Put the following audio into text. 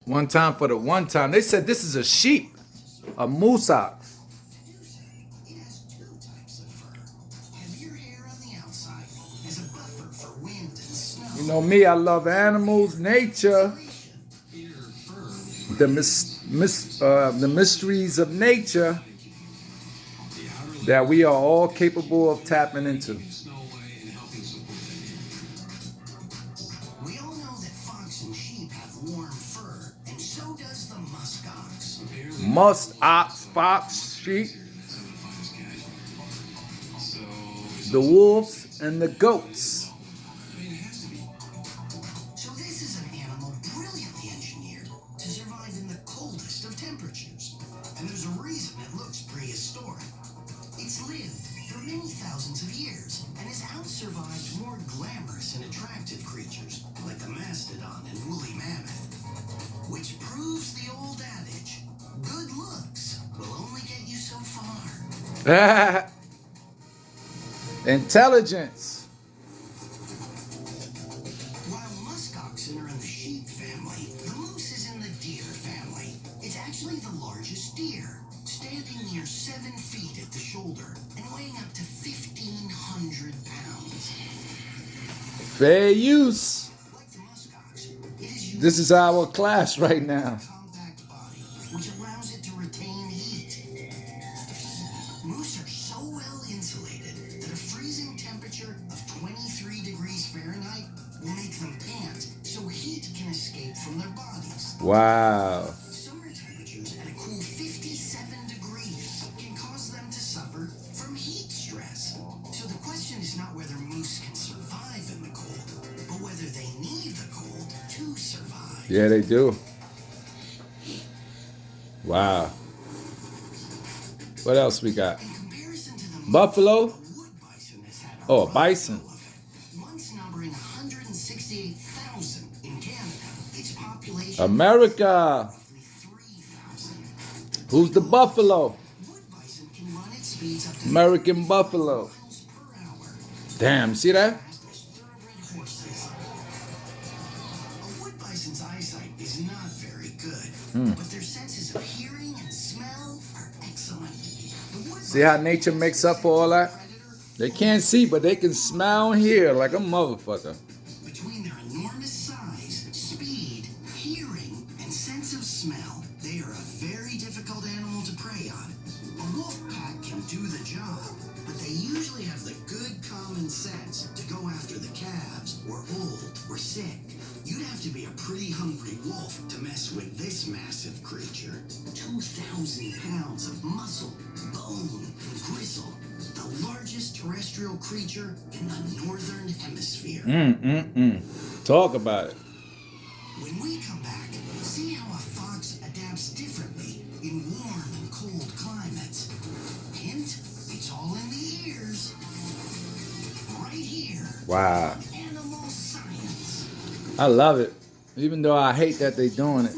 One time for the one time. They said this is a sheep, a moose ox. It has two types of fur. Heavier hair on the outside as a buffer for wind and snow. You know me, I love animals, nature, the mysteries of nature that we are all capable of tapping into. We all know that fox and sheep have warm fur, and so does the musk ox. Musk ox, fox, sheep, the wolves, and the goats. So this is an animal brilliantly engineered to survive in the coldest of temperatures. And there's a reason it looks prehistoric. It's lived for many thousands of years and has out-survived more glamorous and attractive creatures like the mastodon and woolly mammoth. Which proves the old adage, good looks will only get you so far. Intelligence. While musk oxen are in the sheep family, the moose is in the deer family. It's actually the largest deer, standing near 7 feet at the shoulder and weighing up to 1,500 pounds. Fair use. Like the musk ox, it is This is our class right now. compact body, which allows it to retain heat. Moose are so well insulated that a freezing temperature of 23 degrees Fahrenheit will make them pant so heat can escape from their bodies. Wow. Summer temperatures at a cool 57 degrees can cause them to suffer from heat stress. So the question is not whether moose can survive in the cold, but whether they need the cold to survive. Yeah, they do. Wow. What else we got? In comparison to the Buffalo? wood bison has had a Oh, a rough bison. go of it. Once numbering 168,000 in Canada, its population America. roughly 3,000. Who's the buffalo? Wood bison can run at speeds up to American buffalo. miles per hour. Damn, see that? Fast as thoroughbred horses. A wood bison's eyesight is not very good, but their senses of hearing and smell are excellent. The wood See how bison nature makes up for all that? They can't see, but they can smell and hear like a motherfucker. Between their enormous size, speed, hearing, and sense of smell, they are a very difficult animal to prey on. A wolf pack can do the job, but they usually have the good common sense to go after the calves, or old, or sick. You'd have to be a pretty hungry wolf to mess with this massive creature. 2,000 pounds of muscle, bone, and gristle. The largest terrestrial creature in the northern hemisphere. Talk about it. When we come back, see how a fox adapts differently in warm and cold climates. Hint, it's all in the ears. Right here. Wow. Animal science. I love it. Even though I hate that they doing it.